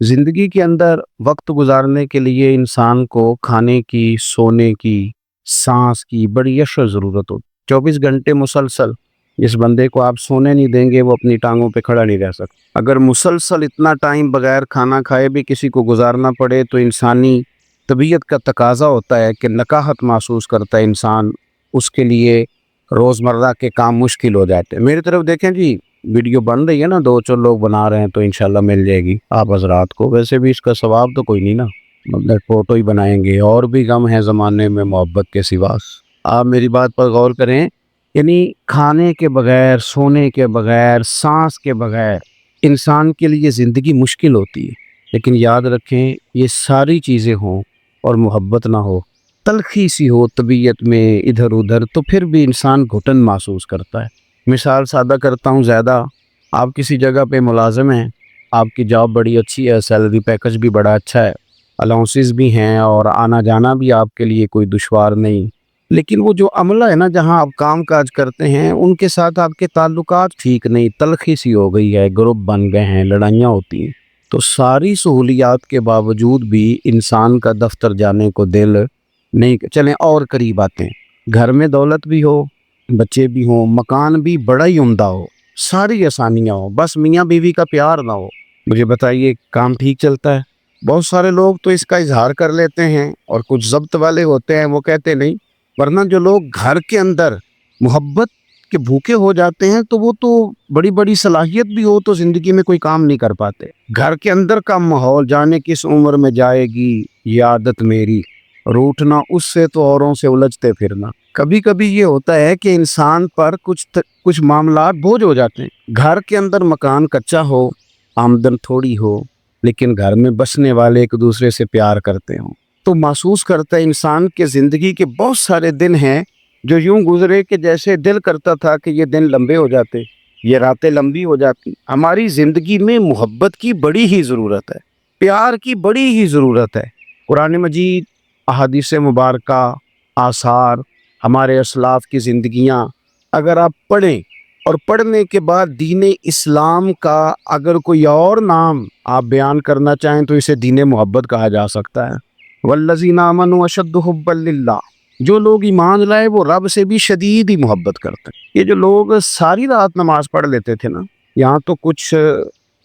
زندگی کے اندر وقت گزارنے کے لیے انسان کو کھانے کی، سونے کی، سانس کی بڑی اشد ضرورت ہوتی ہے۔ 24 گھنٹے مسلسل اس بندے کو آپ سونے نہیں دیں گے، وہ اپنی ٹانگوں پہ کھڑا نہیں رہ سکتا۔ اگر مسلسل اتنا ٹائم بغیر کھانا کھائے بھی کسی کو گزارنا پڑے تو انسانی طبیعت کا تقاضا ہوتا ہے کہ نکاہت محسوس کرتا ہے انسان، اس کے لیے روزمرہ کے کام مشکل ہو جاتے ہیں۔ میری طرف دیکھیں جی، ویڈیو بن رہی ہے نا، 2 4 لوگ بنا رہے ہیں تو انشاءاللہ مل جائے گی آپ حضرات کو۔ ویسے بھی اس کا ثواب تو کوئی نہیں نا، مطلب فوٹو ہی بنائیں گے، اور بھی غم ہے زمانے میں محبت کے سوا۔ آپ میری بات پر غور کریں، یعنی کھانے کے بغیر، سونے کے بغیر، سانس کے بغیر انسان کے لیے زندگی مشکل ہوتی ہے۔ لیکن یاد رکھیں، یہ ساری چیزیں ہوں اور محبت نہ ہو، تلخی سی ہو طبیعت میں ادھر ادھر، تو پھر بھی انسان گھٹن محسوس کرتا ہے۔ مثال سادہ کرتا ہوں زیادہ، آپ کسی جگہ پہ ملازم ہیں، آپ کی جاب بڑی اچھی ہے، سیلری پیکج بھی بڑا اچھا ہے، الاؤنسز بھی ہیں، اور آنا جانا بھی آپ کے لیے کوئی دشوار نہیں، لیکن وہ جو عملہ ہے نا جہاں آپ کام کاج کرتے ہیں، ان کے ساتھ آپ کے تعلقات ٹھیک نہیں، تلخی سی ہو گئی ہے، گروپ بن گئے ہیں، لڑائیاں ہوتی ہیں، تو ساری سہولیات کے باوجود بھی انسان کا دفتر جانے کو دل نہیں۔ چلیں اور قریب آتے ہیں، گھر میں دولت بھی ہو، بچے بھی ہوں، مکان بھی بڑا ہی عمدہ ہو، ساری آسانیاں ہو، بس میاں بیوی کا پیار نہ ہو، مجھے بتائیے کام ٹھیک چلتا ہے؟ بہت سارے لوگ تو اس کا اظہار کر لیتے ہیں، اور کچھ ضبط والے ہوتے ہیں وہ کہتے نہیں، ورنہ جو لوگ گھر کے اندر محبت کے بھوکے ہو جاتے ہیں تو وہ تو بڑی بڑی صلاحیت بھی ہو تو زندگی میں کوئی کام نہیں کر پاتے۔ گھر کے اندر کا ماحول، جانے کس عمر میں جائے گی یہ عادت میری، روٹنا اس سے تو اوروں سے الجھتے پھرنا۔ کبھی کبھی یہ ہوتا ہے کہ انسان پر کچھ معاملات بوجھ ہو جاتے ہیں۔ گھر کے اندر مکان کچا ہو، آمدن تھوڑی ہو، لیکن گھر میں بسنے والے ایک دوسرے سے پیار کرتے ہوں، تو محسوس کرتا ہے انسان کے زندگی کے بہت سارے دن ہیں جو یوں گزرے کہ جیسے دل کرتا تھا کہ یہ دن لمبے ہو جاتے، یہ راتیں لمبی ہو جاتی۔ ہماری زندگی میں محبت کی بڑی ہی ضرورت ہے، پیار کی بڑی ہی ضرورت ہے۔ قرآن مجید، احادیث مبارکہ، آثار، ہمارے اسلاف کی زندگیاں اگر آپ پڑھیں، اور پڑھنے کے بعد دین اسلام کا اگر کوئی اور نام آپ بیان کرنا چاہیں تو اسے دین محبت کہا جا سکتا ہے۔ والذین آمنوا اشد حبا للہ، جو لوگ ایمان لائے وہ رب سے بھی شدید ہی محبت کرتے ہیں۔ یہ جو لوگ ساری رات نماز پڑھ لیتے تھے نا، یہاں تو کچھ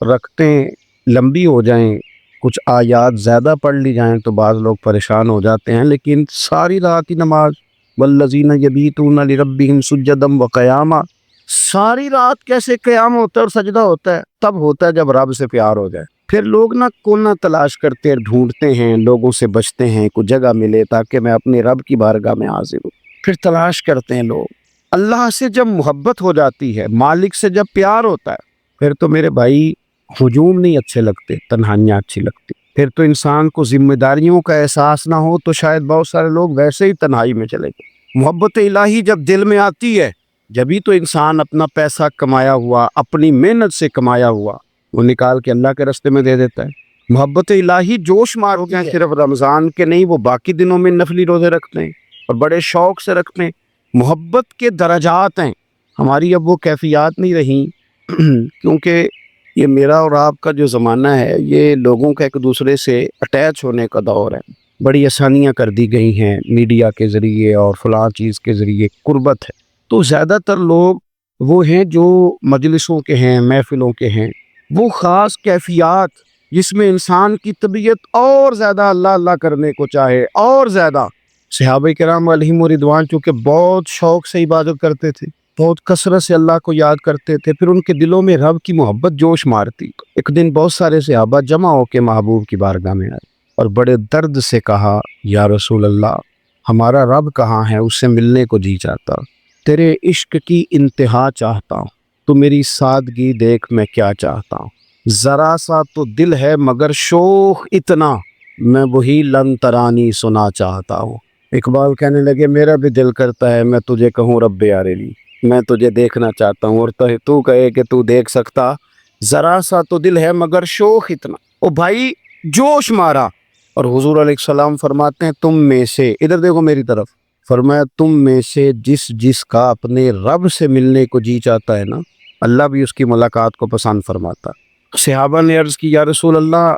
رکھتیں لمبی ہو جائیں، کچھ آیات زیادہ پڑھ لی جائیں تو بعض لوگ پریشان ہو جاتے ہیں، لیکن ساری رات ہی نماز، والذین یبیتون لربہم سجدا وقیاما، ساری رات کیسے قیام ہوتا ہے اور سجدہ ہوتا ہے؟ تب ہوتا ہے جب رب سے پیار ہو جائے۔ پھر لوگ نہ کونا تلاش کرتے ہیں، ڈھونڈتے ہیں، لوگوں سے بچتے ہیں، کوئی جگہ ملے تاکہ میں اپنے رب کی بارگاہ میں حاضر ہوں، پھر تلاش کرتے ہیں لوگ۔ اللہ سے جب محبت ہو جاتی ہے، مالک سے جب پیار ہوتا ہے، پھر تو میرے بھائی ہجوم نہیں اچھے لگتے، تنہائیاں اچھی لگتی۔ پھر تو انسان کو ذمہ داریوں کا احساس نہ ہو تو شاید بہت سارے لوگ ویسے ہی تنہائی میں چلے گئے۔ محبت الہی جب دل میں آتی ہے، جبھی تو انسان اپنا پیسہ کمایا ہوا، اپنی محنت سے کمایا ہوا، وہ نکال کے اللہ کے راستے میں دے دیتا ہے۔ محبت الہی جوش مارتے ہیں، صرف رمضان کے نہیں، وہ باقی دنوں میں نفلی روزے رکھتے ہیں اور بڑے شوق سے رکھتے ہیں۔ محبت کے درجات ہیں، ہماری اب وہ کیفیات نہیں رہی، کیونکہ یہ میرا اور آپ کا جو زمانہ ہے، یہ لوگوں کا ایک دوسرے سے اٹیچ ہونے کا دور ہے۔ بڑی آسانیاں کر دی گئی ہیں میڈیا کے ذریعے اور فلاں چیز کے ذریعے، قربت ہے، تو زیادہ تر لوگ وہ ہیں جو مجلسوں کے ہیں، محفلوں کے ہیں، وہ خاص کیفیات جس میں انسان کی طبیعت اور زیادہ اللہ اللہ کرنے کو چاہے، اور زیادہ۔ صحابہ کرام علیہم رضوان چونکہ بہت شوق سے عبادت کرتے تھے، بہت کثرت سے اللہ کو یاد کرتے تھے، پھر ان کے دلوں میں رب کی محبت جوش مارتی۔ ایک دن بہت سارے صحابہ جمع ہو کے محبوب کی بارگاہ میں آئے اور بڑے درد سے کہا، یا رسول اللہ، ہمارا رب کہاں ہے؟ اس سے ملنے کو جی چاہتا، تیرے عشق کی انتہا چاہتا ہوں، تو میری سادگی دیکھ میں کیا چاہتا ہوں، ذرا سا تو دل ہے مگر شوق اتنا، میں وہی لن ترانی سنا چاہتا ہوں۔ اقبال کہنے لگے، میرا بھی دل کرتا ہے میں تجھے کہوں رب یارلی، میں تجھے دیکھنا چاہتا ہوں، اور تو کہے کہ تو دیکھ سکتا، ذرا سا تو دل ہے مگر شوق اتنا۔ او بھائی، جوش مارا، اور حضور علیہ السلام فرماتے ہیں، تم میں سے، ادھر دیکھو میری طرف، فرمایا تم میں سے جس کا اپنے رب سے ملنے کو جی چاہتا ہے نا، اللہ بھی اس کی ملاقات کو پسند فرماتا۔ صحابہ نے عرض کی، یا رسول اللہ،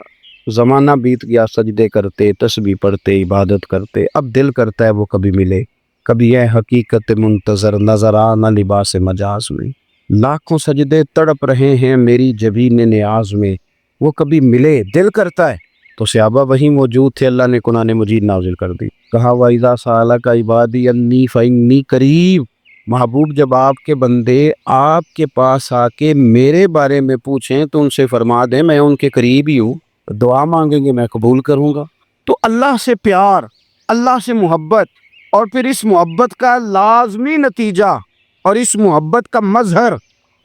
زمانہ بیت گیا سجدے کرتے، تسبیح پڑھتے، عبادت کرتے، اب دل کرتا ہے وہ کبھی ملے، کبھی یہ حقیقت منتظر نظر آ نہ لباس مجاز میں، لاکھوں سجدے تڑپ رہے ہیں میری جبین نیاز میں، وہ کبھی ملے دل کرتا ہے۔ تو صحابہ وہی موجود تھے، اللہ نے قرآن مجید نازل کر دی، کہا وَإِذَا سَأَلَكَ عِبَادِي أَنِّي فَإِنِّي قَرِيبٌ، محبوب جب آپ کے بندے آپ کے پاس آ کے میرے بارے میں پوچھیں تو ان سے فرما دیں میں ان کے قریب ہی ہوں، دعا مانگیں گے میں قبول کروں گا۔ تو اللہ سے پیار، اللہ سے محبت، اور پھر اس محبت کا لازمی نتیجہ اور اس محبت کا مظہر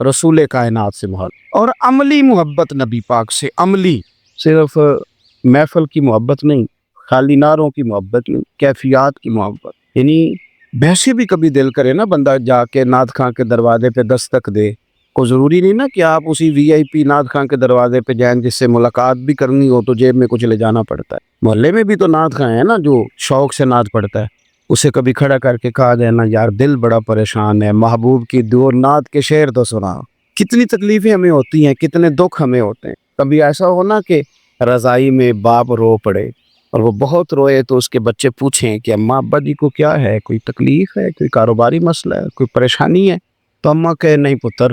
رسول کائنات سے محبت، اور عملی محبت نبی پاک سے، عملی، صرف محفل کی محبت نہیں، خالی نعروں کی محبت نہیں، کیفیات کی محبت۔ یعنی ویسے بھی کبھی دل کرے نا بندہ جا کے نعت خاں کے دروازے پہ دستک دے، کو ضروری نہیں نا کہ آپ اسی وی آئی پی نعت خاں کے دروازے پہ جائیں، جس سے ملاقات بھی کرنی ہو تو جیب میں کچھ لے جانا پڑتا ہے۔ محلے میں بھی تو نعت خاں ہے نا جو شوق سے نعت پڑھتا ہے، اسے کبھی کھڑا کر کے کہا جائے نا یار دل بڑا پریشان ہے، محبوب کی دو نعت کے شعر تو سنا۔ کتنی تکلیفیں ہمیں ہوتی ہیں، کتنے دکھ ہمیں ہوتے ہیں۔ کبھی ایسا ہو نا کہ رضائی میں باپ رو پڑے اور وہ بہت روئے تو اس کے بچے پوچھیں کہ اماں ابا جی کو کیا ہے، کوئی تکلیف ہے، کوئی کاروباری مسئلہ ہے، کوئی پریشانی ہے، تو اماں کہے نہیں پتر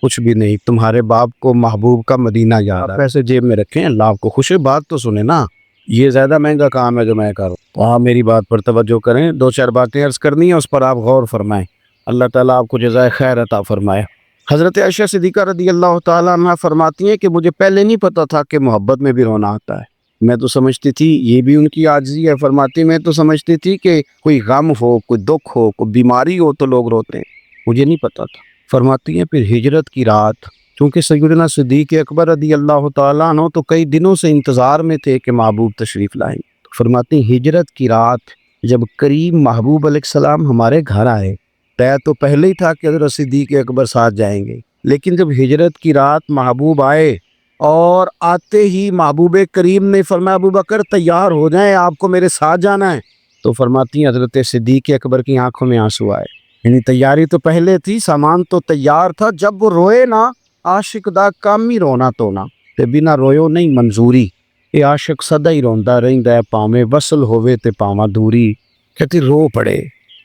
کچھ بھی نہیں، تمہارے باپ کو محبوب کا مدینہ یاد ہے، پیسے جیب میں رکھیں اللہ آپ کو خوش ہے۔ بات تو سنیں نا، یہ زیادہ مہنگا کام ہے جو میں کروں، وہاں میری بات پر توجہ کریں، دو چار باتیں عرض کرنی ہیں، اس پر آپ غور فرمائیں، اللہ تعالیٰ آپ کو جزائے خیر عطا فرمائے۔ حضرت عائشہ صدیقہ رضی اللہ تعالیٰ عنہ فرماتی ہیں کہ مجھے پہلے نہیں پتا تھا کہ محبت میں بھی رونا آتا ہے، میں تو سمجھتی تھی، یہ بھی ان کی عاجزی ہے، فرماتی میں تو سمجھتی تھی کہ کوئی غم ہو، کوئی دکھ ہو، کوئی بیماری ہو تو لوگ روتے ہیں، مجھے نہیں پتا تھا۔ فرماتی ہیں پھر ہجرت کی رات، چونکہ سیدنا صدیق اکبر رضی اللہ تعالیٰ عنہ تو کئی دنوں سے انتظار میں تھے کہ محبوب تشریف لائیں، فرماتی ہیں ہجرت کی رات جب قریب محبوب علیہ السلام ہمارے گھر آئے، طے تو پہلے ہی تھا کہ حضرت صدیق اکبر ساتھ جائیں گے، لیکن جب ہجرت کی رات محبوب آئے اور آتے ہی محبوب کریم نے فرمایا ابو بکر تیار ہو جائیں، آپ کو میرے ساتھ جانا ہے، تو فرماتی ہیں حضرت صدیق اکبر کی آنکھوں میں آنسو آئے، یعنی تیاری تو پہلے تھی، سامان تو تیار تھا، جب وہ روئے نا عاشق دا کام ہی رونا تونا، تے بنا رویو نہیں منظوری، اے عاشق سدا ہی روندا رہندا ہے پاویں وصل ہووے تے پاواں دوری، کہتی رو پڑے،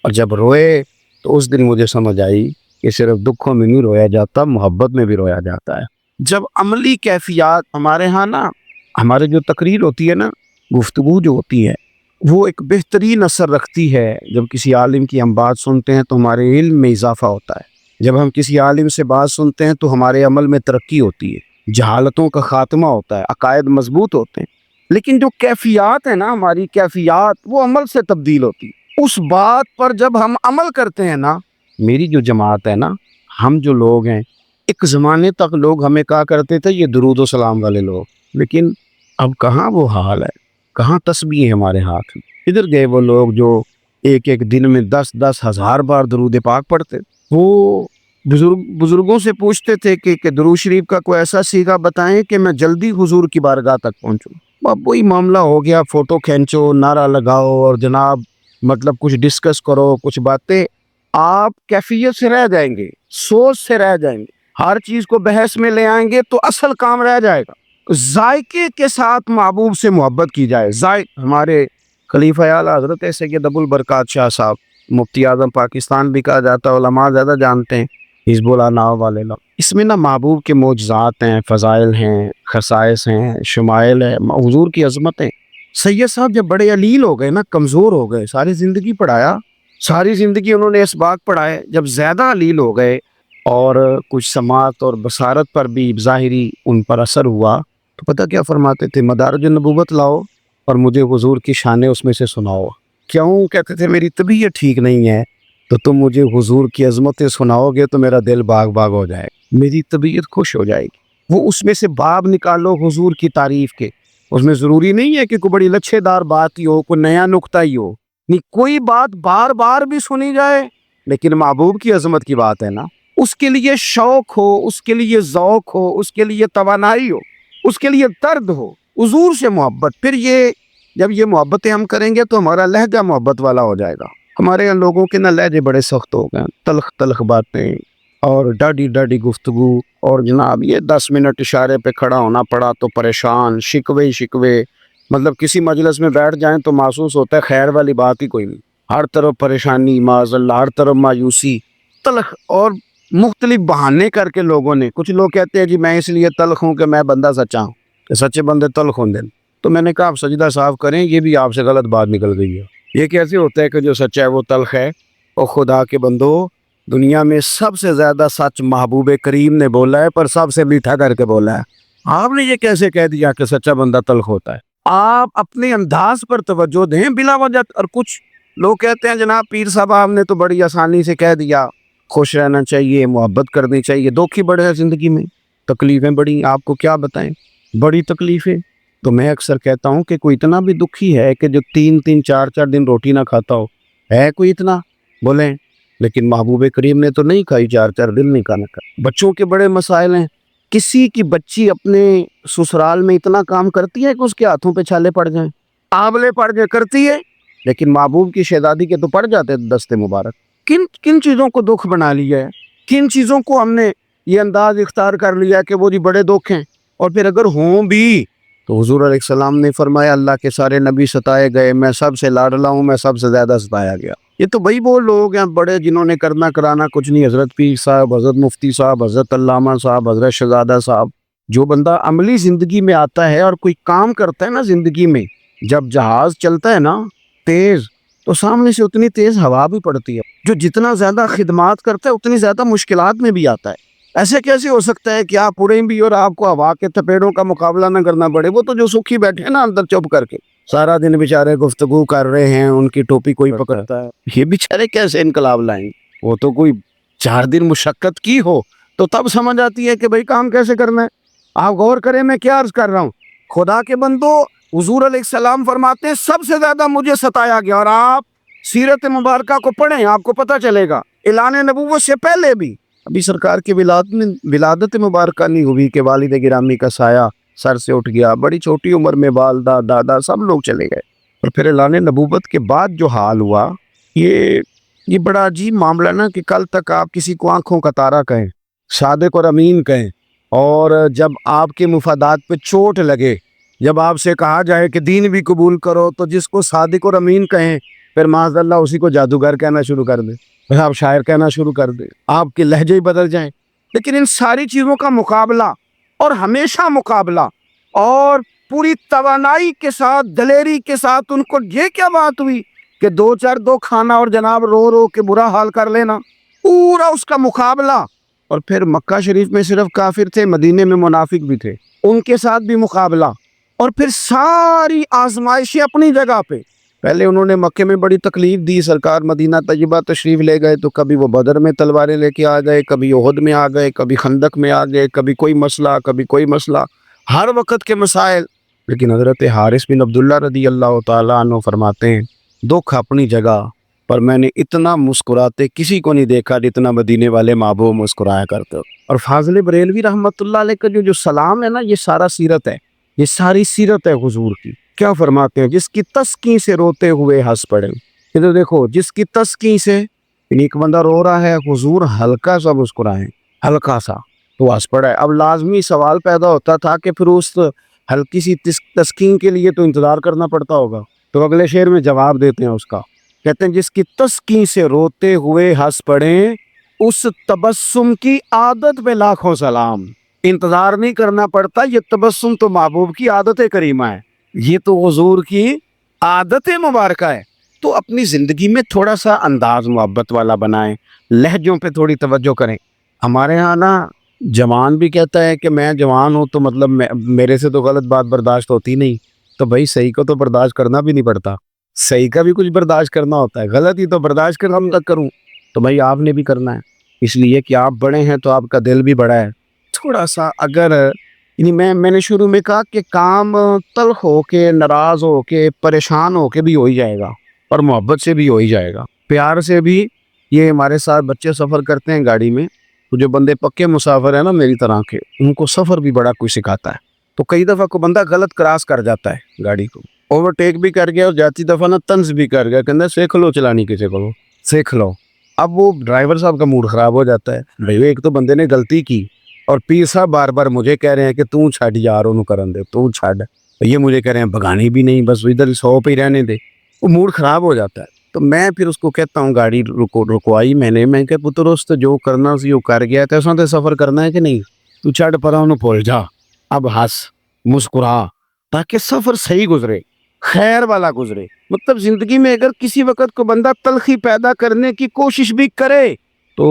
اور جب روئے تو اس دن مجھے سمجھ آئی کہ صرف دکھوں میں نہیں رویا جاتا، محبت میں بھی رویا جاتا ہے۔ جب عملی کیفیات ہمارے ہاں نا، ہمارے جو تقریر ہوتی ہے نا، گفتگو جو ہوتی ہے وہ ایک بہترین اثر رکھتی ہے، جب کسی عالم کی ہم بات سنتے ہیں تو ہمارے علم میں اضافہ ہوتا ہے، جب ہم کسی عالم سے بات سنتے ہیں تو ہمارے عمل میں ترقی ہوتی ہے، جہالتوں کا خاتمہ ہوتا ہے، عقائد مضبوط ہوتے ہیں، لیکن جو کیفیات ہے نا ہماری کیفیات وہ عمل سے تبدیل ہوتی ہے، اس بات پر جب ہم عمل کرتے ہیں نا، میری جو جماعت ہے نا، ہم جو لوگ ہیں، ایک زمانے تک لوگ ہمیں کہا کرتے تھے یہ درود و سلام والے لوگ، لیکن اب کہاں وہ حال ہے، کہاں تسبیح ہے ہمارے ہاتھ میں، ادھر گئے وہ لوگ جو ایک ایک دن میں 10,000 بار درود پاک پڑھتے۔ وہ بزرگوں سے پوچھتے تھے کہ درود شریف کا کوئی ایسا سیغہ بتائیں کہ میں جلدی حضور کی بارگاہ تک پہنچوں۔ اب وہی معاملہ ہو گیا، فوٹو کھینچو، نعرہ لگاؤ اور جناب مطلب کچھ ڈسکس کرو، کچھ باتیں، آپ کیفیت سے رہ جائیں گے، سوچ سے رہ جائیں گے، ہر چیز کو بحث میں لے آئیں گے تو اصل کام رہ جائے گا۔ ذائقے کے ساتھ محبوب سے محبت کی جائے، ہمارے خلیفہ اعلیٰ حضرت سید ابو البرکات شاہ صاحب، مفتی اعظم پاکستان بھی کہا جاتا ہے، علماء زیادہ جانتے ہیں، حزب اللہ ناؤ والے لوگ، اس میں نا محبوب کے معجزات ہیں، فضائل ہیں، خصائص ہیں، شمائل ہیں، حضور کی عظمت ہیں۔ سید صاحب جب بڑے علیل ہو گئے نا، کمزور ہو گئے، ساری زندگی پڑھایا، ساری زندگی انہوں نے اسباق پڑھائے، جب زیادہ علیل ہو گئے اور کچھ سماعت اور بصارت پر بھی ظاہری ان پر اثر ہوا، تو پتہ کیا فرماتے تھے، مدارج النبوت لاؤ اور مجھے حضور کی شانیں اس میں سے سناؤ۔ کیوں؟ کہتے تھے میری طبیعت ٹھیک نہیں ہے، تو تم مجھے حضور کی عظمتیں سناؤ گے تو میرا دل باغ باغ ہو جائے گا، میری طبیعت خوش ہو جائے گی۔ وہ اس میں سے باب نکالو حضور کی تعریف کے، اس میں ضروری نہیں ہے کہ کوئی بڑی لچھے دار بات ہی ہو، کوئی نیا نقطہ ہی ہو، نہیں، کوئی بات بار بار بھی سنی جائے، لیکن محبوب کی عظمت کی بات ہے نا، اس کے لیے شوق ہو، اس کے لیے ذوق ہو، اس کے لیے توانائی ہو، اس کے لیے درد ہو، حضور سے محبت، پھر یہ جب یہ محبتیں ہم کریں گے تو ہمارا لہجہ محبت والا ہو جائے گا۔ ہمارے یہاں لوگوں کے نا لہجے بڑے سخت ہو گئے، تلخ تلخ باتیں، اور ڈاڈی ڈاڈی گفتگو، اور جناب یہ 10 منٹ اشارے پہ کھڑا ہونا پڑا تو پریشان، شکوے ہی شکوے، مطلب کسی مجلس میں بیٹھ جائیں تو محسوس ہوتا ہے خیر والی بات ہی کوئی نہیں، ہر طرف پریشانی، معاذ اللہ، ہر طرف مایوسی، تلخ، اور مختلف بہانے کر کے لوگوں نے، کچھ لوگ کہتے ہیں جی میں اس لیے تلخ ہوں کہ میں بندہ سچا ہوں، کہ سچے بندے تلخ ہوں دن، تو میں نے کہا آپ سجدہ صاف کریں، یہ بھی آپ سے غلط بات نکل گئی ہے، یہ کیسے ہوتا ہے کہ جو سچا ہے وہ تلخ ہے؟ اور خدا کے بندو، دنیا میں سب سے زیادہ سچ محبوب کریم نے بولا ہے، پر سب سے میٹھا کر کے بولا ہے، آپ نے یہ کیسے کہہ دیا کہ سچا بندہ تلخ ہوتا ہے؟ آپ اپنے انداز پر توجہ دیں بلا وجہ۔ اور کچھ لوگ کہتے ہیں جناب پیر صاحب آپ نے تو بڑی آسانی سے کہہ دیا خوش رہنا چاہیے، محبت کرنی چاہیے، دکھ ہی بڑے ہیں زندگی میں، تکلیفیں بڑی، آپ کو کیا بتائیں، بڑی تکلیفیں۔ تو میں اکثر کہتا ہوں کہ کوئی اتنا بھی دکھی ہے کہ جو 3 4 دن روٹی نہ کھاتا ہو؟ ہے کوئی اتنا؟ بولیں۔ لیکن محبوب کریم نے تو نہیں کھائی، 4 دن نہیں کھانا کھا۔ بچوں کے بڑے مسائل ہیں، کسی کی بچی اپنے سسرال میں اتنا کام کرتی ہے کہ اس کے ہاتھوں پہ چھالے پڑ جائیں، آبلے پڑ جائیں، کرتی ہے، لیکن محبوب کی شہزادی کے تو پڑ جاتے دستے مبارک۔ کن کن چیزوں کو دکھ بنا لیا ہے، کن چیزوں کو ہم نے یہ انداز اختیار کر لیا ہے کہ وہ جی بڑے دکھ ہیں، اور پھر اگر ہوں بھی تو حضور علیہ السلام نے فرمایا اللہ کے سارے نبی ستائے گئے، میں سب سے لاڈلا ہوں، میں سب سے زیادہ ستایا گیا۔ یہ تو بھائی وہ لوگ ہیں بڑے جنہوں نے کرنا کرانا کچھ نہیں، حضرت پیر صاحب، حضرت مفتی صاحب، حضرت علامہ صاحب، حضرت شہزادہ صاحب۔ جو بندہ عملی زندگی میں آتا ہے اور کوئی کام کرتا ہے نا زندگی میں، جب جہاز چلتا ہے نا تیز، تو سامنے سے اتنی تیز ہوا بھی پڑتی ہے۔ جو جتنا زیادہ خدمات کرتا ہے اتنی زیادہ مشکلات میں بھی آتا ہے۔ ایسے کیسے ہو سکتا ہے کہ آپ اڑیں بھی اور آپ کو ہوا کے تپیڑوں کا مقابلہ نہ کرنا پڑے؟ وہ تو جو سکھی بیٹھے ہیں نا اندر چپ کر کے، سارا دن بیچارے گفتگو کر رہے ہیں، ان کی ٹوپی کوئی پکڑتا ہے، یہ بیچارے کیسے انقلاب لائیں؟ وہ تو کوئی 4 دن مشقت کی ہو تو تب سمجھ آتی ہے کہ بھائی کام کیسے کرنا ہے۔ آپ غور کریں میں کیا عرض کر رہا ہوں۔ خدا کے بندو، حضور علیہ السلام فرماتے ہیں سب سے زیادہ مجھے ستایا گیا، اور آپ سیرت مبارکہ کو پڑھیں آپ کو پتہ چلے گا، اعلان نبوت سے پہلے بھی ابھی سرکار کی ولادت مبارکہ نہیں ہوئی کہ والد گرامی کا سایہ سر سے اٹھ گیا، بڑی چھوٹی عمر میں والدہ دادا سب لوگ چلے گئے، اور پھر اعلان نبوت کے بعد جو حال ہوا، یہ بڑا عجیب معاملہ نا، کہ کل تک آپ کسی کو آنکھوں کا تارا کہیں، صادق اور امین کہیں، اور جب آپ کے مفادات پہ چوٹ لگے، جب آپ سے کہا جائے کہ دین بھی قبول کرو، تو جس کو صادق اور امین کہیں پھر معاذ اللہ اسی کو جادوگر کہنا شروع کر دیں، پھر آپ شاعر کہنا شروع کر دیں، آپ کے لہجے ہی بدل جائیں۔ لیکن ان ساری چیزوں کا مقابلہ، اور ہمیشہ مقابلہ، اور پوری توانائی کے ساتھ، دلیری کے ساتھ، ان کو یہ کیا بات ہوئی کہ 2 کھانا اور جناب رو رو کے برا حال کر لینا، پورا اس کا مقابلہ۔ اور پھر مکہ شریف میں صرف کافر تھے، مدینے میں منافق بھی تھے، ان کے ساتھ بھی مقابلہ، اور پھر ساری آزمائشیں اپنی جگہ پہ۔ پہلے انہوں نے مکے میں بڑی تکلیف دی، سرکار مدینہ طیبہ تشریف لے گئے تو کبھی وہ بدر میں تلواریں لے کے آ گئے، کبھی احد میں آ گئے، کبھی خندق میں آ گئے، کبھی کوئی مسئلہ کبھی کوئی مسئلہ، ہر وقت کے مسائل۔ لیکن حضرت حارث بن عبداللہ رضی اللہ تعالیٰ عنہ فرماتے ہیں دکھ اپنی جگہ، پر میں نے اتنا مسکراتے کسی کو نہیں دیکھا جتنا مدینے والے محبوب مسکرایا کرتے ہو۔ اور فاضل بریلوی رحمۃ اللہ علیہ کا جو سلام ہے نا، یہ سارا سیرت ہے، یہ ساری سیرت ہے حضور کی۔ کیا فرماتے ہیں؟ جس کی تسکین سے روتے ہوئے ہنس پڑے۔ ادھر دیکھو، جس کی تسکین سے، یعنی ایک بندہ رو رہا ہے، حضور ہلکا سا مسکرائیں، ہلکا سا تو ہنس پڑا ہے۔ اب لازمی سوال پیدا ہوتا تھا کہ پھر اس ہلکی سی تسکین کے لیے تو انتظار کرنا پڑتا ہوگا، تو اگلے شعر میں جواب دیتے ہیں اس کا، کہتے ہیں جس کی تسکین سے روتے ہوئے ہنس پڑے، اس تبسم کی عادت پہ لاکھوں سلام۔ انتظار نہیں کرنا پڑتا، یہ تبسم تو محبوب کی عادت کریمہ ہے، یہ تو حضور کی عادت مبارکہ ہے۔ تو اپنی زندگی میں تھوڑا سا انداز محبت والا بنائیں، لہجوں پہ تھوڑی توجہ کریں۔ ہمارے ہاں نا جوان بھی کہتا ہے کہ میں جوان ہوں تو مطلب میرے سے تو غلط بات برداشت ہوتی نہیں، تو بھائی صحیح کو تو برداشت کرنا بھی نہیں پڑتا، صحیح کا بھی کچھ برداشت کرنا ہوتا ہے، غلط ہی تو برداشت کر ہم تک کروں، تو بھائی آپ نے بھی کرنا ہے، اس لیے کہ آپ بڑے ہیں تو آپ کا دل بھی بڑا ہے۔ تھوڑا سا اگر یعنی میں نے شروع میں کہا کہ کام تلخ ہو کے، ناراض ہو کے، پریشان ہو کے بھی ہو ہی جائے گا، اور محبت سے بھی ہو ہی جائے گا، پیار سے بھی۔ یہ ہمارے ساتھ بچے سفر کرتے ہیں گاڑی میں، تو جو بندے پکے مسافر ہیں نا میری طرح کے، ان کو سفر بھی بڑا کچھ سکھاتا ہے۔ تو کئی دفعہ کو بندہ غلط کراس کر جاتا ہے گاڑی کو، اوورٹیک بھی کر گیا، اور جاتی دفعہ نا طنز بھی کر گیا، کہنا سیکھ لو چلانی، کسی کو سیکھ لو۔ اب وہ ڈرائیور صاحب کا موڈ خراب ہو جاتا ہے، بھائی ایک تو بندے نے غلطی کی اور پیر صاحب بار بار مجھے کہہ رہے ہیں کہ تو چھڈ یار انہوں کرن دے، تو چھڈ، یہ مجھے کہہ رہے ہیں بگانی بھی نہیں، بس ادھر 100 پہ ہی رہنے دے، وہ موڈ خراب ہو جاتا ہے۔ تو میں پھر اس کو کہتا ہوں، گاڑی رکوائی میں نے کہا پتر اس تو جو کرنا سی وہ کر گیا، تیساں تے سفر کرنا ہے کہ نہیں، تو چھڈ پرا انہوں بھول جا، اب ہنس مسکرا تاکہ سفر صحیح گزرے، خیر والا گزرے۔ مطلب زندگی میں اگر کسی وقت کو بندہ تلخی پیدا کرنے کی کوشش بھی کرے تو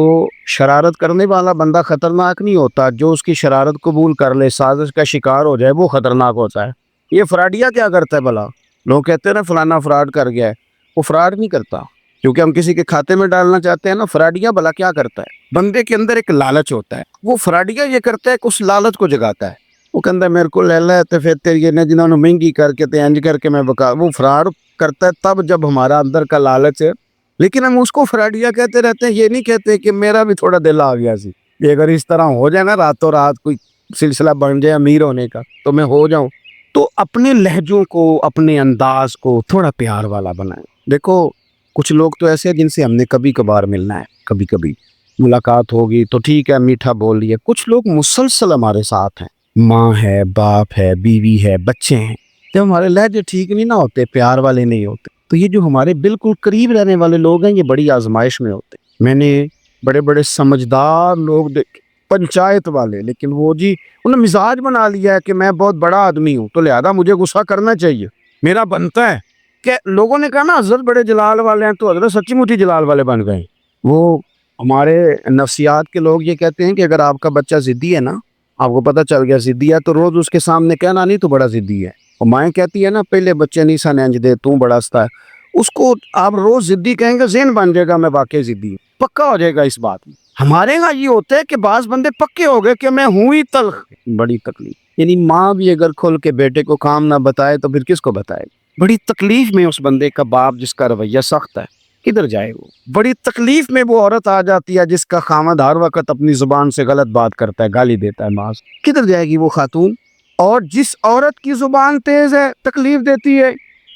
شرارت کرنے والا بندہ خطرناک نہیں ہوتا، جو اس کی شرارت قبول کر لے، سازش کا شکار ہو جائے، وہ خطرناک ہوتا ہے۔ یہ فراڈیا کیا کرتا ہے بھلا؟ لوگ کہتے ہیں نا فلانا فراڈ کر گیا ہے، وہ فراڈ نہیں کرتا، کیونکہ ہم کسی کے کھاتے میں ڈالنا چاہتے ہیں نا۔ فراڈیا بھلا کیا کرتا ہے؟ بندے کے اندر ایک لالچ ہوتا ہے، وہ فراڈیا یہ کرتا ہے کہ اس لالچ کو جگاتا ہے، وہ کہتا ہے میرے کو لے لے تے پھر تیری نے جنہوں نے مہنگی کر کے تے انج کر کے میں بکا، وہ فراڈ کرتا ہے تب جب ہمارا اندر کا لالچ ہے، لیکن ہم اس کو فراڈیا کہتے رہتے ہیں، یہ نہیں کہتے کہ میرا بھی تھوڑا دل آ گیا سی کہ اگر اس طرح ہو جائے نا راتوں رات کوئی سلسلہ بن جائے امیر ہونے کا تو میں ہو جاؤں۔ تو اپنے لہجوں کو، اپنے انداز کو تھوڑا پیار والا بنائیں۔ دیکھو کچھ لوگ تو ایسے ہیں جن سے ہم نے کبھی کبھار ملنا ہے، کبھی کبھی ملاقات ہوگی تو ٹھیک ہے، میٹھا بول لیا۔ کچھ لوگ مسلسل ہمارے ساتھ ہیں، ماں ہے، باپ ہے، بیوی ہے، بچے ہیں، جب ہمارے لہجے ٹھیک نہیں نہ ہوتے، پیار والے نہیں ہوتے، تو یہ جو ہمارے بالکل قریب رہنے والے لوگ ہیں یہ بڑی آزمائش میں ہوتے ہیں۔ میں نے بڑے بڑے سمجھدار لوگ دیکھے، پنچایت والے، لیکن وہ جی انہوں نے مزاج بنا لیا ہے کہ میں بہت بڑا آدمی ہوں تو لہذا مجھے غصہ کرنا چاہیے، میرا بنتا ہے کہ لوگوں نے کہا نا حضرت بڑے جلال والے ہیں تو حضرت سچی مچی جلال والے بن گئے۔ وہ ہمارے نفسیات کے لوگ یہ کہتے ہیں کہ اگر آپ کا بچہ ضدی ہے نا، آپ کو پتہ چل گیا ضدی ہے، تو روز اس کے سامنے کہنا نہیں تو بڑا ضدی ہے۔ اور مائیں کہتی ہے نا پہلے بچے نہیں سا نینج دے تو بڑا ستا ہے، اس کو آپ روز ضدی کہیں گے ذہن بن جائے گا میں واقعی ضدی ہوں، پکا ہو جائے گا اس بات میں۔ ہمارے ہاں یہ ہوتا ہے کہ بعض بندے پکے ہو گئے کہ میں ہوں ہی تلخ، بڑی تکلیف۔ یعنی ماں بھی اگر کھل کے بیٹے کو کام نہ بتائے تو پھر کس کو بتائے گا؟ بڑی تکلیف میں اس بندے کا باپ جس کا رویہ سخت ہے، کدھر جائے وہ؟ بڑی تکلیف میں وہ عورت آ جاتی ہے جس کا خامد ہر وقت اپنی زبان سے غلط بات کرتا ہے، گالی دیتا ہے ماں سے، کدھر جائے گی وہ خاتون؟ اور جس عورت کی زبان تیز ہے، تکلیف دیتی ہے،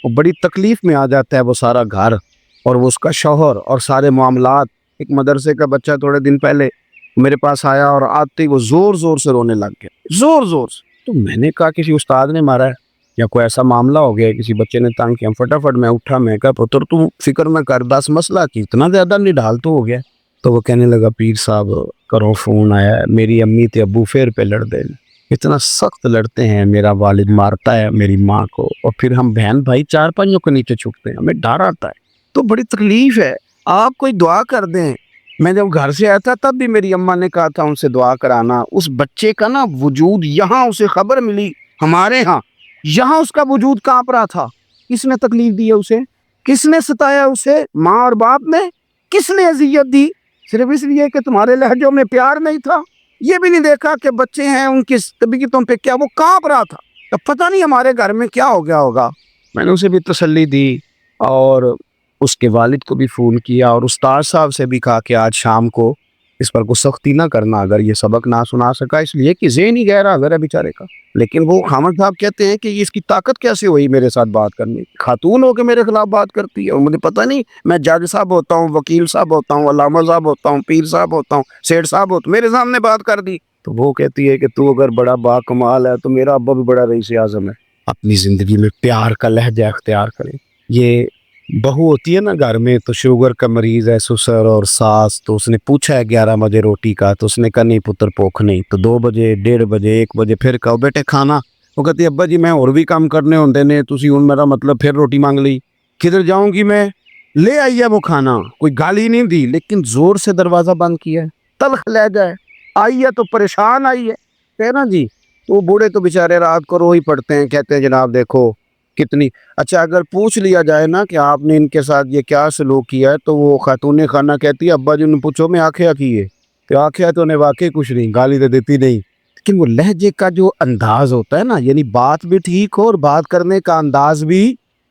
وہ بڑی تکلیف میں آ جاتا ہے وہ سارا گھر اور وہ اس کا شوہر اور سارے معاملات۔ ایک مدرسے کا بچہ تھوڑے دن پہلے میرے پاس آیا اور آتے ہی وہ زور زور سے رونے لگ گیا، زور زور سے۔ تو میں نے کہا کسی استاد نے مارا ہے یا کوئی ایسا معاملہ ہو گیا، کسی بچے نے تنگ کیا؟ فٹافٹ میں اٹھا، میں کہا پتر تو فکر نہ کر، بس مسئلہ کی اتنا زیادہ نڈال تو ہو گیا۔ تو وہ کہنے لگا پیر صاحب کرو فون آیا ہے، میری امی تے ابو پھر پہ لڑ دے، اتنا سخت لڑتے ہیں، میرا والد مارتا ہے میری ماں کو اور پھر ہم بہن بھائی چار پانچوں کے نیچے چھپتے ہیں، ہمیں ڈر آتا ہے۔ تو بڑی تکلیف ہے، آپ کوئی دعا کر دیں۔ میں جب گھر سے آیا تھا تب بھی میری اماں نے کہا تھا ان سے دعا کرانا، اس بچے کا نا وجود یہاں اسے خبر ملی ہمارے ہاں، یہاں اس کا وجود کانپ رہا تھا۔ کس نے تکلیف دی ہے اسے؟ کس نے ستایا اسے؟ ماں اور باپ نے؟ کس نے اذیت دی؟ صرف اس لیے کہ تمہارے لہجوں میں پیار نہیں تھا؟ یہ بھی نہیں دیکھا کہ بچے ہیں ان کی طبیعتوں پہ کیا وہ کانپ رہا تھا؟ اب پتہ نہیں ہمارے گھر میں کیا ہو گیا ہوگا۔ میں نے اسے بھی تسلی دی اور اس کے والد کو بھی فون کیا اور استاد صاحب سے بھی کہا کہ آج شام کو اس پر کوئی سختی نہ کرنا اگر یہ سبق نہ سنا سکا، اس لیے کہ ذہن ہی گہرا اگر ہے بیچارے کا۔ لیکن وہ خامد صاحب کہتے ہیں کہ اس کی طاقت کیسے ہوئی میرے ساتھ بات کرنے کی؟ خاتون ہو کے میرے خلاف بات کرتی ہے اور مجھے پتہ نہیں، میں جج صاحب ہوتا ہوں، وکیل صاحب ہوتا ہوں، علامہ صاحب ہوتا ہوں، پیر صاحب ہوتا ہوں، سیٹھ صاحب ہوتا ہوں، میرے سامنے بات کر دی۔ تو وہ کہتی ہے کہ تو اگر بڑا با کمال ہے تو میرا ابا بھی بڑا رئیس اعظم ہے۔ اپنی زندگی میں پیار کا لہجہ اختیار کریں۔ یہ بہو ہوتی ہے نا گھر میں تو شوگر کا مریض ہے، سسر اور ساس، تو اس نے پوچھا ہے 11 بجے روٹی کا، تو اس نے کہا نہیں پتر پوکھ نہیں، تو 2 بجے 1:30 بجے 1 بجے پھر کہو بیٹے کھانا، وہ کہتی ہے ابا جی میں اور بھی کام کرنے ہوندے نے، تسی ہن میرا مطلب پھر روٹی مانگ لی، کدھر جاؤں گی میں؟ لے آئی ہے وہ کھانا، کوئی گالی نہیں دی لیکن زور سے دروازہ بند کیا ہے، تلخ لہجہ ہے، آئی ہے تو پریشان آئی ہے، کہنا جی۔ تو بوڑھے تو بیچارے رات کو رو ہی پڑتے ہیں، کہتے ہیں جناب دیکھو کتنی اچھا۔ اگر پوچھ لیا جائے نا کہ آپ نے ان کے ساتھ یہ کیا سلوک کیا ہے تو وہ خاتون خانہ کہتی ہے ابا جی نے پوچھو میں آکھیا کی ہے، تو آکھیا تو انہیں واقعی کچھ نہیں، گالی تو دیتی نہیں، لیکن وہ لہجے کا جو انداز ہوتا ہے نا، یعنی بات بھی ٹھیک ہو اور بات کرنے کا انداز بھی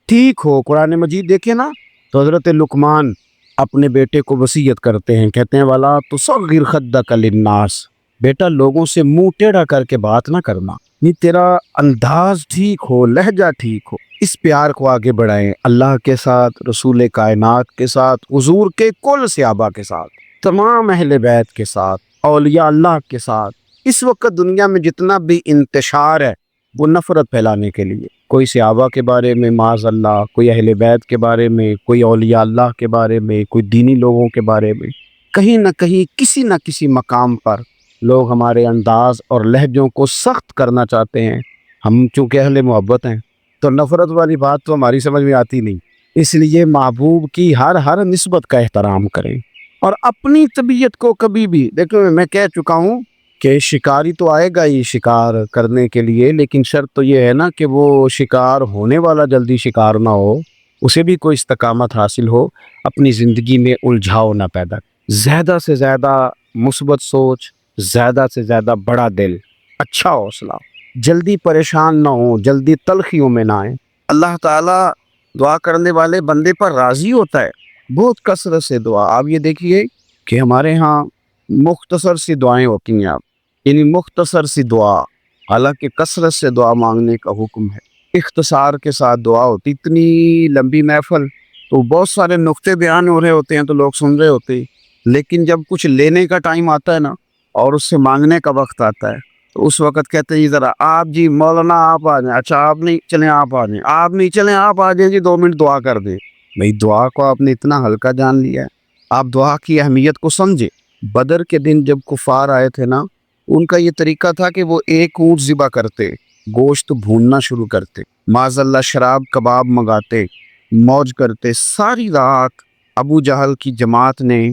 ٹھیک ہو۔ قرآن مجید دیکھیں نا تو حضرت لقمان اپنے بیٹے کو وصیت کرتے ہیں، کہتے ہیں وَلَا تُصَغِّرْ خَدَّكَ لِلنَّاسِ، بیٹا لوگوں سے منہ ٹیڑھا کر کے بات نہ کرنا، نہیں تیرا انداز ٹھیک ہو، لہجہ ٹھیک ہو، اس پیار کو آگے بڑھائیں اللہ کے ساتھ، رسول کائنات کے ساتھ، حضور کے کل صحابہ کے ساتھ، تمام اہل بیت کے ساتھ، اولیاء اللہ کے ساتھ۔ اس وقت دنیا میں جتنا بھی انتشار ہے وہ نفرت پھیلانے کے لیے، کوئی صحابہ کے بارے میں معاذ اللہ، کوئی اہل بیت کے بارے میں، کوئی اولیاء اللہ کے بارے میں، کوئی دینی لوگوں کے بارے میں، کہیں نہ کہیں کسی نہ کسی مقام پر لوگ ہمارے انداز اور لہجوں کو سخت کرنا چاہتے ہیں۔ ہم چونکہ اہل محبت ہیں تو نفرت والی بات تو ہماری سمجھ میں آتی نہیں، اس لیے محبوب کی ہر نسبت کا احترام کریں، اور اپنی طبیعت کو کبھی بھی دیکھو، میں کہہ چکا ہوں کہ شکاری تو آئے گا ہی شکار کرنے کے لیے، لیکن شرط تو یہ ہے نا کہ وہ شکار ہونے والا جلدی شکار نہ ہو، اسے بھی کوئی استقامت حاصل ہو، اپنی زندگی میں الجھاؤ نہ پیدا، زیادہ سے زیادہ مثبت سوچ، زیادہ سے زیادہ بڑا دل، اچھا حوصلہ، جلدی پریشان نہ ہو، جلدی تلخیوں میں نہ آئیں۔ اللہ تعالیٰ دعا کرنے والے بندے پر راضی ہوتا ہے، بہت کثرت سے دعا۔ آپ یہ دیکھیے کہ ہمارے ہاں مختصر سی دعائیں ہوتی ہیں، آپ یعنی مختصر سی دعا، حالانکہ کثرت سے دعا مانگنے کا حکم ہے، اختصار کے ساتھ دعا ہوتی۔ اتنی لمبی محفل تو بہت سارے نقطے بیان ہو رہے ہوتے ہیں تو لوگ سن رہے ہوتے ہیں، لیکن جب کچھ لینے کا ٹائم آتا ہے نا اور اس سے مانگنے کا وقت آتا ہے تو اس وقت کہتے ہیں ذرا آپ جی مولانا آپ آ جائیں، اچھا آپ نہیں چلیں آپ آ جائیں، آپ نہیں چلیں آپ آ جائیں جی 2 منٹ دعا کر دیں۔ بھئی دعا کو آپ نے اتنا ہلکا جان لیا ہے، آپ دعا کی اہمیت کو سمجھے۔ بدر کے دن جب کفار آئے تھے نا، ان کا یہ طریقہ تھا کہ وہ ایک اونٹ ذبح کرتے، گوشت بھوننا شروع کرتے، معاذ اللہ شراب کباب منگاتے، موج کرتے، ساری رات ابو جہل کی جماعت نے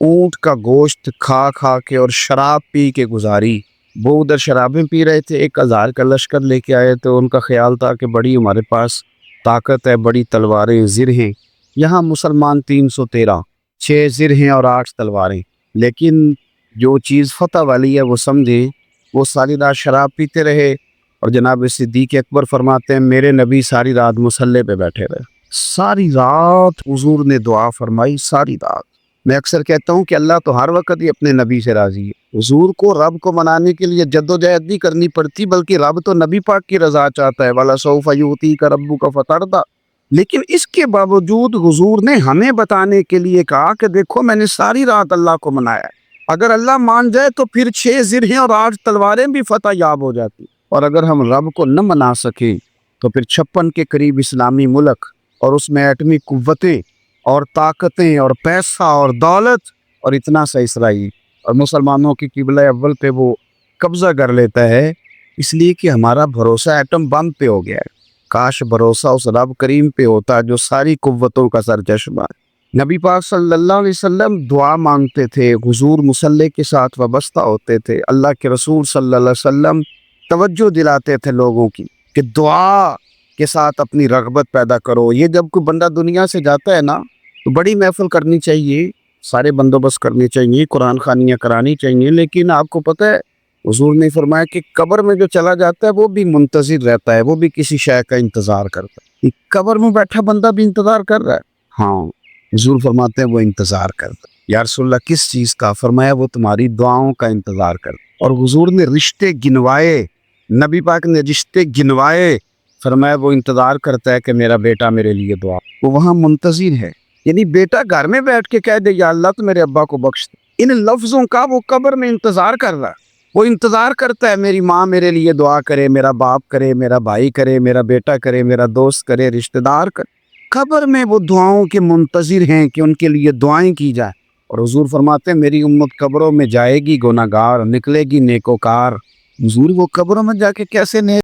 اونٹ کا گوشت کھا کھا کے اور شراب پی کے گزاری۔ وہ ادھر شرابیں پی رہے تھے، 1000 کا لشکر لے کے آئے تو ان کا خیال تھا کہ بڑی ہمارے پاس طاقت ہے، بڑی تلواریں زر ہیں، یہاں مسلمان 313، 6 زر ہیں اور 8 تلواریں، لیکن جو چیز فتح والی ہے وہ سمجھے، وہ ساری رات شراب پیتے رہے، اور جناب صدیق اکبر فرماتے ہیں میرے نبی ساری رات مصلے پہ بیٹھے رہے، ساری رات حضور نے دعا فرمائی، ساری رات۔ میں اکثر کہتا ہوں کہ اللہ تو ہر وقت ہی اپنے نبی سے راضی ہے، حضور کو رب کو منانے کے لیے جدوجہد نہیں کرنی پڑتی، بلکہ رب تو نبی پاک کی رضا چاہتا ہے، وَلَسَوْفَ يُعْطِيكَ رَبُّكَ فَتَرْضَىٰ۔ لیکن اس کے باوجود حضور نے ہمیں بتانے کے لیے کہا کہ دیکھو میں نے ساری رات اللہ کو منایا ہے، اگر اللہ مان جائے تو پھر 6 زر ہیں اور 8 تلواریں بھی فتح یاب ہو جاتی، اور اگر ہم رب کو نہ منا سکیں تو پھر 56 کے قریب اسلامی ملک اور اس میں ایٹمی قوتیں اور طاقتیں اور پیسہ اور دولت اور اتنا سا اسرائیل اور مسلمانوں کی قبلہ اول پہ وہ قبضہ کر لیتا ہے، اس لیے کہ ہمارا بھروسہ ایٹم بم پہ ہو گیا ہے۔ کاش بھروسہ اس رب کریم پہ ہوتا جو ساری قوتوں کا سرچشمہ ہے۔ نبی پاک صلی اللہ علیہ وسلم دعا مانگتے تھے، حضور مصلی کے ساتھ وابستہ ہوتے تھے، اللہ کے رسول صلی اللہ علیہ وسلم توجہ دلاتے تھے لوگوں کی کہ دعا کے ساتھ اپنی رغبت پیدا کرو۔ یہ جب کوئی بندہ دنیا سے جاتا ہے نا تو بڑی محفل کرنی چاہیے، سارے بندوبست کرنے چاہیے، قرآن خوانیاں کرانی چاہیے، لیکن آپ کو پتہ ہے حضور نے فرمایا کہ قبر میں جو چلا جاتا ہے وہ بھی منتظر رہتا ہے، وہ بھی کسی شے کا انتظار کرتا ہے۔ قبر میں بیٹھا بندہ بھی انتظار کر رہا ہے، ہاں حضور فرماتے ہیں وہ انتظار کرتا ہے۔ یا رسول اللہ کس چیز کا؟ فرمایا وہ تمہاری دعاؤں کا انتظار کرتا ہے۔ اور حضور نے رشتے گنوائے، نبی پاک نے رشتے گنوائے، فرمایا وہ انتظار کرتا ہے کہ میرا بیٹا میرے لیے دعا، وہ وہاں منتظر ہے۔ یعنی بیٹا گھر میں بیٹھ کے کہہ دے یا اللہ تو میرے ابا کو بخش دے، ان لفظوں کا وہ قبر میں انتظار کر رہا ہے، وہ انتظار کرتا ہے میری ماں میرے لیے دعا کرے، میرا باپ کرے، میرا بھائی کرے، میرا بیٹا کرے، میرا دوست کرے، رشتہ دار کرے۔ قبر میں وہ دعاؤں کے منتظر ہیں کہ ان کے لیے دعائیں کی جائیں، اور حضور فرماتے ہیں میری امت قبروں میں جائے گی گناہگار، نکلے گی نیکوکار۔ حضور وہ قبروں میں جا کے کیسے